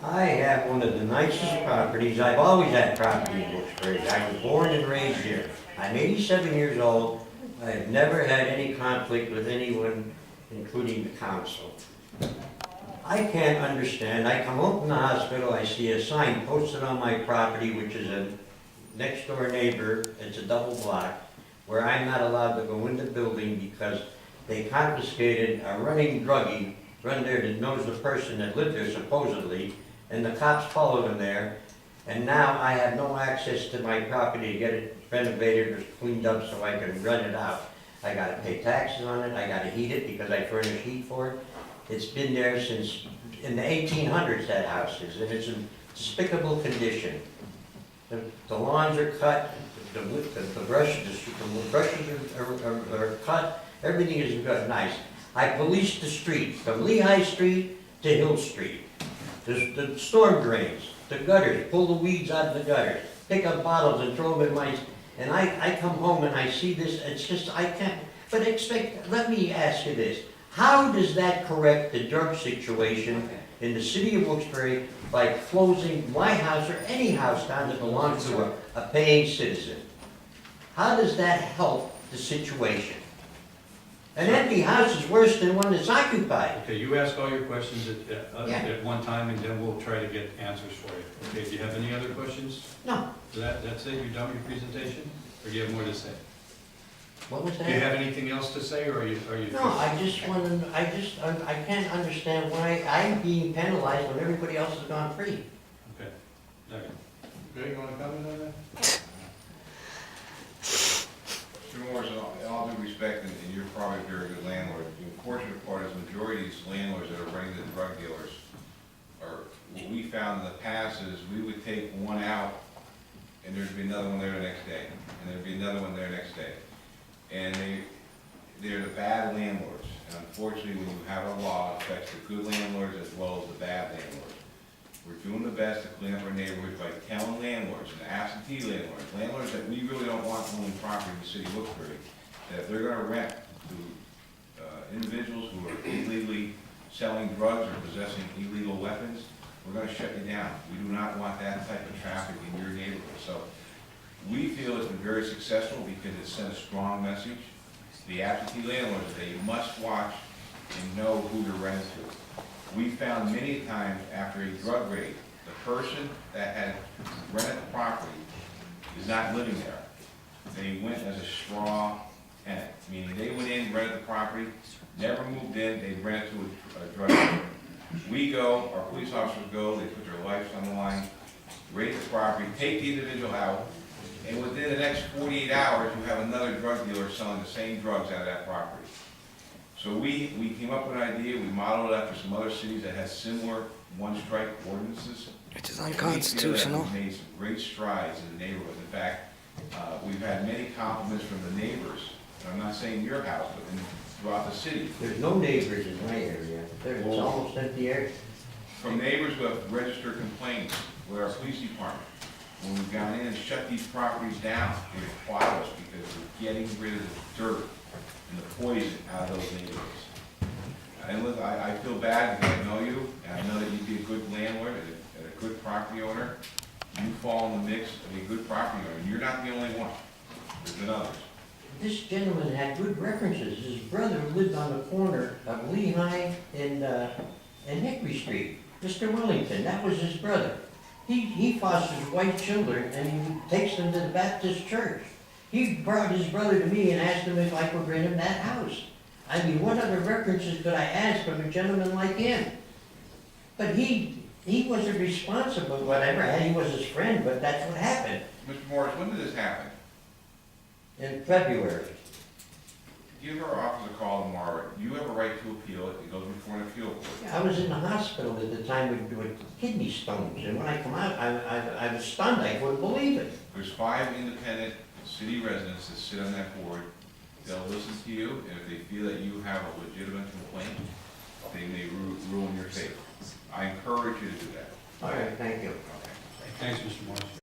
I have one of the nicest properties. I've always had property in Wilkes-Barre. I was born and raised here. I'm 87 years old. I've never had any conflict with anyone, including the council. I can't understand. I come home from the hospital, I see a sign posted on my property, which is a next door neighbor. It's a double block, where I'm not allowed to go in the building because they confiscated a running druggie, run there that knows the person that lived there supposedly, and the cops followed him there, and now I have no access to my property to get it renovated or cleaned up so I can rent it out. I gotta pay taxes on it, I gotta heat it because I furnish heat for it. It's been there since, in the 1800s, that house is, and it's in despicable condition. The lawns are cut, the brushes are cut, everything is good, nice. I police the street, from Lehigh Street to Hill Street. The storm drains, the gutters, pull the weeds out of the gutters, pick up bottles and throw them in my, and I come home and I see this, it's just, I can't, but let me ask you this. How does that correct the drug situation in the city of Wilkes-Barre by closing my house or any house down that belongs to a paying citizen? How does that help the situation? An empty house is worse than one that's occupied. Okay, you ask all your questions at one time, and then we'll try to get answers for you. Okay, do you have any other questions? No. That's it? You're done with your presentation? Or do you have more to say? What was that? Do you have anything else to say, or are you? No, I just want to, I can't understand why I'm being penalized when everybody else has gone free. Okay. Okay. Greg, you want to comment on that? Mr. Morris, in all due respect, and you're probably a very good landlord, the unfortunate part is the majority of these landlords that are renting to drug dealers are, what we found in the past is we would take one out and there'd be another one there the next day, and there'd be another one there the next day. And they're the bad landlords. And unfortunately, when you have a law, it affects the good landlords as well as the bad landlords. We're doing the best to clean up our neighborhoods by telling landlords and absentee landlords that we really don't want owning property in the city of Wilkes-Barre, that if they're gonna rent to individuals who are illegally selling drugs or possessing illegal weapons, we're gonna shut you down. We do not want that type of traffic in your neighborhood. So we feel it's been very successful because it sent a strong message to the absentee landlords that they must watch and know who to rent to. We found many times after a drug raid, the person that had rented the property is not living there. They went as a straw tenant, meaning they went in, rented the property, never moved in, they rented to a drug dealer. We go, our police officers go, they put their lives on the line, raid the property, take the individual out, and within the next 48 hours, you have another drug dealer selling the same drugs out of that property. So we came up with an idea, we modeled it after some other cities that had similar one-strike ordinances. Which is unconstitutional. We've made some great strides in the neighborhood. In fact, we've had many compliments from the neighbors, and I'm not saying your house, but throughout the city. There's no neighbors in my area. It's almost empty area. From neighbors who have registered complaints with our police department. When we've gone in and shut these properties down, they applaud us because we're getting rid of the dirt and the poison out of those neighborhoods. And look, I feel bad because I know you, and I know that you'd be a good landlord and a good property owner. You fall in the mix of a good property owner. You're not the only one. There's been others. This gentleman had good references. His brother lived on the corner of Lehigh and Hickory Street. Mr. Wellington, that was his brother. He fosters white children and he takes them to the Baptist church. He brought his brother to me and asked him if I could rent him that house. I mean, what other references could I ask from a gentleman like him? But he wasn't responsible, whatever. He was his friend, but that's what happened. Mr. Morris, when did this happen? In February. Give our office a call tomorrow. You have a right to appeal it. It goes before an appeal court. I was in the hospital at the time with kidney stones, and when I come out, I was stunned. I couldn't believe it. There's 5 independent city residents that sit on that board. They'll listen to you, and if they feel that you have a legitimate complaint, they may rule in your favor. I encourage you to do that. All right, thank you. Okay. Thanks, Mr. Morris.